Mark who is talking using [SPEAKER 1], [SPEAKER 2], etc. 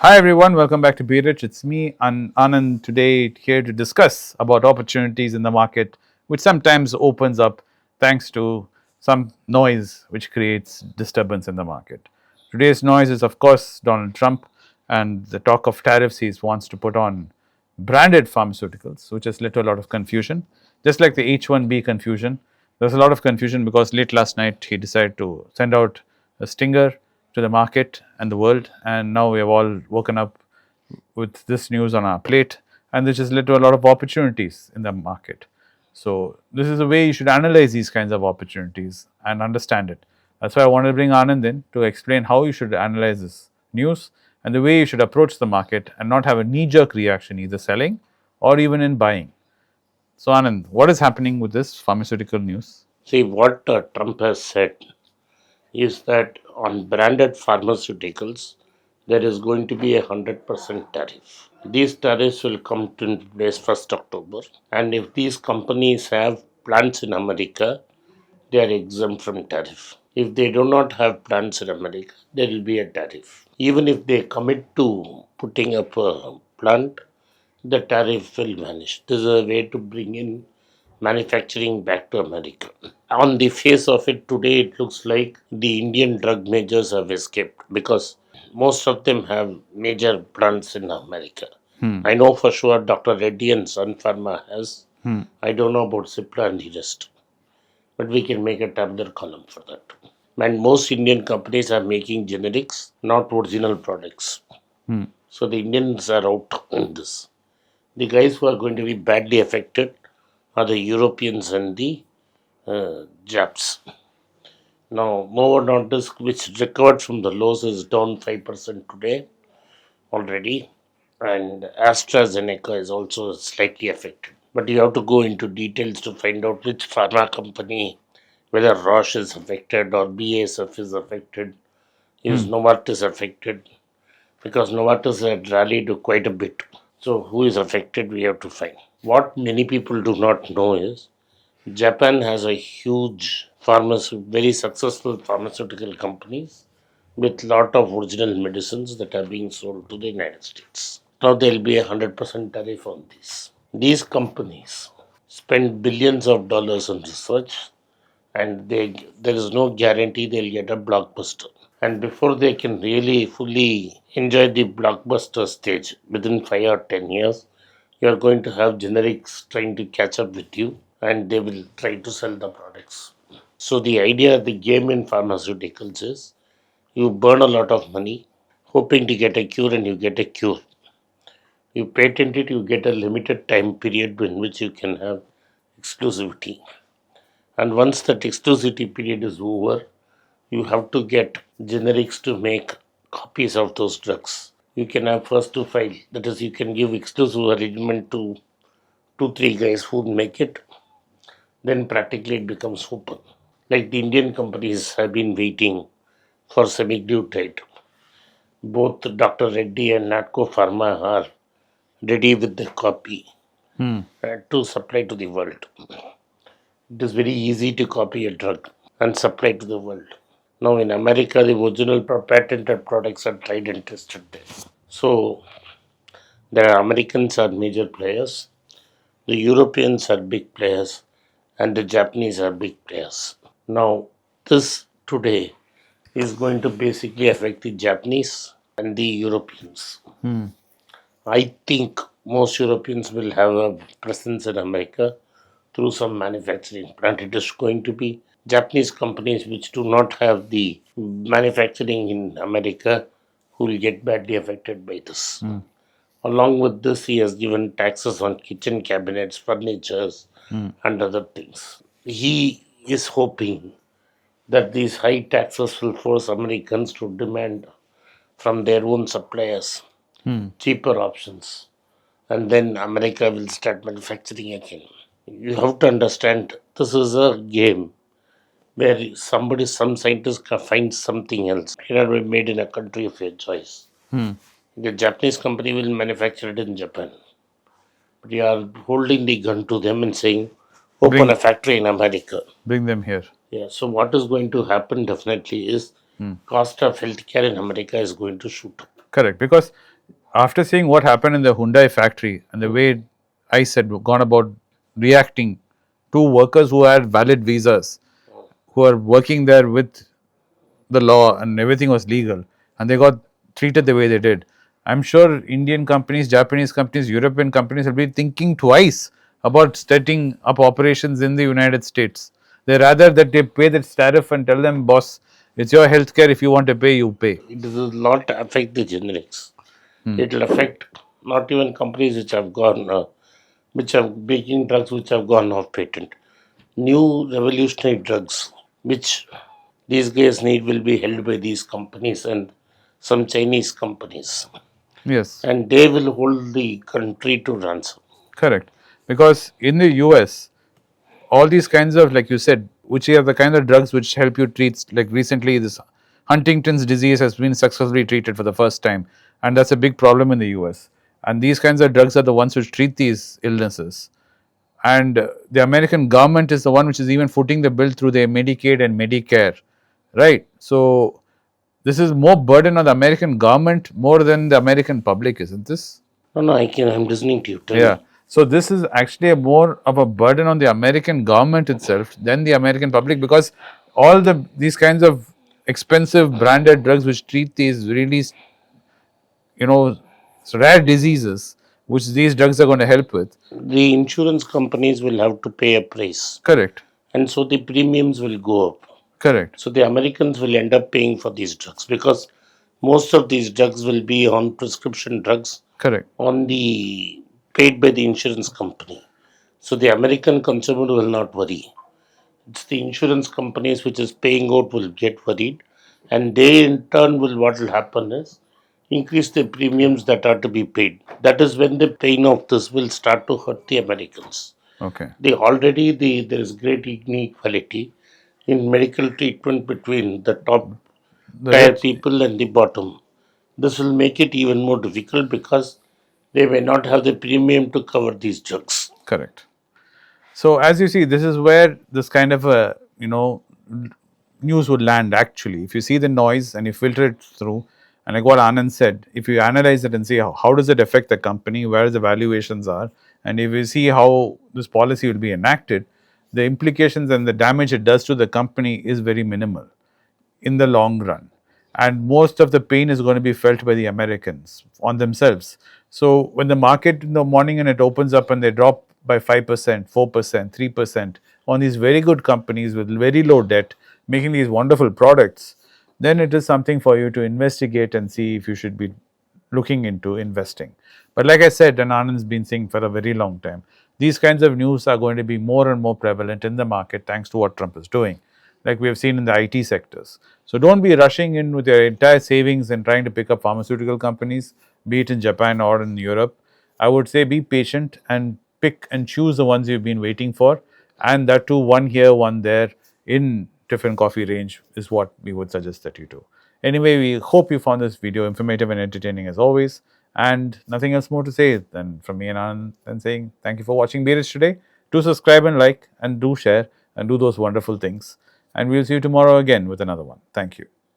[SPEAKER 1] Hi everyone, welcome back to Be Rich. It's me, Anand, today here to discuss about opportunities in the market, which sometimes opens up thanks to some noise which creates disturbance in the market. Today's noise is, of course, Donald Trump and the talk of tariffs he wants to put on branded pharmaceuticals, which has led to a lot of confusion. Just like the H1B confusion, there's a lot of confusion because late last night he decided to send out a stinger to the market and the world, and now we have all woken up with this news on our plate, and this has led to a lot of opportunities in the market. So, this is the way you should analyze these kinds of opportunities and understand it. That's why I wanted to bring Anand in to explain how you should analyze this news and the way you should approach the market and not have a knee jerk reaction, either selling or even in buying. So, Anand, what is happening with this pharmaceutical news?
[SPEAKER 2] See, what Trump has said is that on branded pharmaceuticals, there is going to be 100% tariff. These tariffs will come to place 1st October, and if these companies have plants in America, they are exempt from tariff. If they do not have plants in America, there will be a tariff. Even if they commit to putting up a plant, the tariff will vanish. This is a way to bring in manufacturing back to America. On the face of it today, it looks like the Indian drug majors have escaped because most of them have major plants in America. I know for sure Dr. Reddy and Sun Pharma has. I don't know about Cipla and the rest, but we can make a tabular column for that. And most Indian companies are making generics, not original products. So the Indians are out in this. The guys who are going to be badly affected are the Europeans and the Japs. Now, Novo Nordisk, which recovered from the lows, is down 5% today already, and AstraZeneca is also slightly affected. But you have to go into details to find out which pharma company, whether Roche is affected or BASF is affected, is Novartis affected, because Novartis had rallied quite a bit. So, who is affected, we have to find. What many people do not know is Japan has a huge very successful pharmaceutical companies with lot of original medicines that are being sold to the United States. Now there will be 100% tariff on these. These companies spend billions of dollars on research, and there is no guarantee they'll get a blockbuster. And before they can really fully enjoy the blockbuster stage within 5 or 10 years, you are going to have generics trying to catch up with you, and they will try to sell the products. So the idea, the game in pharmaceuticals is you burn a lot of money hoping to get a cure, and you get a cure. You patent it, you get a limited time period in which you can have exclusivity. And once that exclusivity period is over, you have to get generics to make copies of those drugs. You can have first to file, that is, you can give exclusive arrangement to 2, 3 guys who make it, then practically it becomes open. Like the Indian companies have been waiting for semaglutide. Both Dr. Reddy and Natco Pharma are ready with the copy to supply to the world. It is very easy to copy a drug and supply to the world. Now in America, the original patented products are tried and tested there. So the Americans are major players, the Europeans are big players, and the Japanese are big players. Now this today is going to basically affect the Japanese and the Europeans. I think most Europeans will have a presence in America through some manufacturing plant. It is going to be Japanese companies which do not have the manufacturing in America who will get badly affected by this. Along with this, he has given taxes on kitchen cabinets, furnitures, and other things. He is hoping that these high taxes will force Americans to demand from their own suppliers cheaper options, and then America will start manufacturing again. You have to understand this is a game where some scientist finds something else. It cannot be made in a country of your choice. The Japanese company will manufacture it in Japan, but you are holding the gun to them and saying, open
[SPEAKER 1] Bring
[SPEAKER 2] a factory in America.
[SPEAKER 1] bring them here.
[SPEAKER 2] Yeah, so what is going to happen definitely is cost of healthcare in America is going to shoot up.
[SPEAKER 1] Correct, because after seeing what happened in the Hyundai factory and the way I said gone about reacting to workers who had valid visas, who are working there with the law and everything was legal, and they got treated the way they did. I'm sure Indian companies, Japanese companies, European companies will be thinking twice about setting up operations in the United States. They rather that they pay that tariff and tell them, boss, it's your healthcare. If you want to pay, you pay.
[SPEAKER 2] It will not affect the generics.
[SPEAKER 1] Hmm.
[SPEAKER 2] It will affect not even companies which have gone, which have making drugs which have gone off patent. New revolutionary drugs, which these guys need, will be held by these companies and some Chinese companies,
[SPEAKER 1] Yes,
[SPEAKER 2] and they will hold the country to ransom.
[SPEAKER 1] correct. Because in the US, all these kinds of, like you said, which are the kind of drugs which help you treat, like recently this Huntington's disease has been successfully treated for the first time, and that's a big problem in the US. And these kinds of drugs are the ones which treat these illnesses. And the American government is the one which is even footing the bill through their Medicaid and Medicare, right? So this is more burden on the American government more than the American public, isn't this?
[SPEAKER 2] No, no, I'm listening to you. Tell
[SPEAKER 1] Yeah.
[SPEAKER 2] me.
[SPEAKER 1] So this is actually a more of a burden on the American government itself than the American public, because all these kinds of expensive branded drugs which treat these really, you know, rare diseases which these drugs are going to help with.
[SPEAKER 2] The insurance companies will have to pay a price,
[SPEAKER 1] Correct.
[SPEAKER 2] and so the premiums will go up.
[SPEAKER 1] Correct.
[SPEAKER 2] So the Americans will end up paying for these drugs because most of these drugs will be on prescription drugs
[SPEAKER 1] Correct.
[SPEAKER 2] on the paid by the insurance company. So the American consumer will not worry. It's the insurance companies which is paying out will get worried, and they in turn will, what will happen is increase the premiums that are to be paid. That is when the pain of this will start to hurt the Americans.
[SPEAKER 1] Okay.
[SPEAKER 2] There is great inequality in medical treatment between the top
[SPEAKER 1] The
[SPEAKER 2] tier
[SPEAKER 1] rich.
[SPEAKER 2] people and the bottom. This will make it even more difficult because they may not have the premium to cover these drugs.
[SPEAKER 1] Correct. So as you see, this is where this kind of a news would land actually. If you see the noise and you filter it through, and like what Anand said, if you analyze it and see how does it affect the company, where the valuations are, and if you see how this policy will be enacted, the implications and the damage it does to the company is very minimal in the long run. And most of the pain is going to be felt by the Americans on themselves. So when the market in the morning and it opens up and they drop by 5%, 4%, 3% on these very good companies with very low debt, making these wonderful products, then it is something for you to investigate and see if you should be looking into investing. But like I said, and Anand's been saying for a very long time, these kinds of news are going to be more and more prevalent in the market thanks to what Trump is doing, like we have seen in the IT sectors. So don't be rushing in with your entire savings and trying to pick up pharmaceutical companies, be it in Japan or in Europe. I would say be patient and pick and choose the ones you've been waiting for, and that too, one here, one there in different coffee range is what we would suggest that you do. Anyway, we hope you found this video informative and entertaining as always, and nothing else more to say than from me and Anand than saying thank you for watching Be Rich today. Do subscribe and like and do share and do those wonderful things. And we'll see you tomorrow again with another one. Thank you.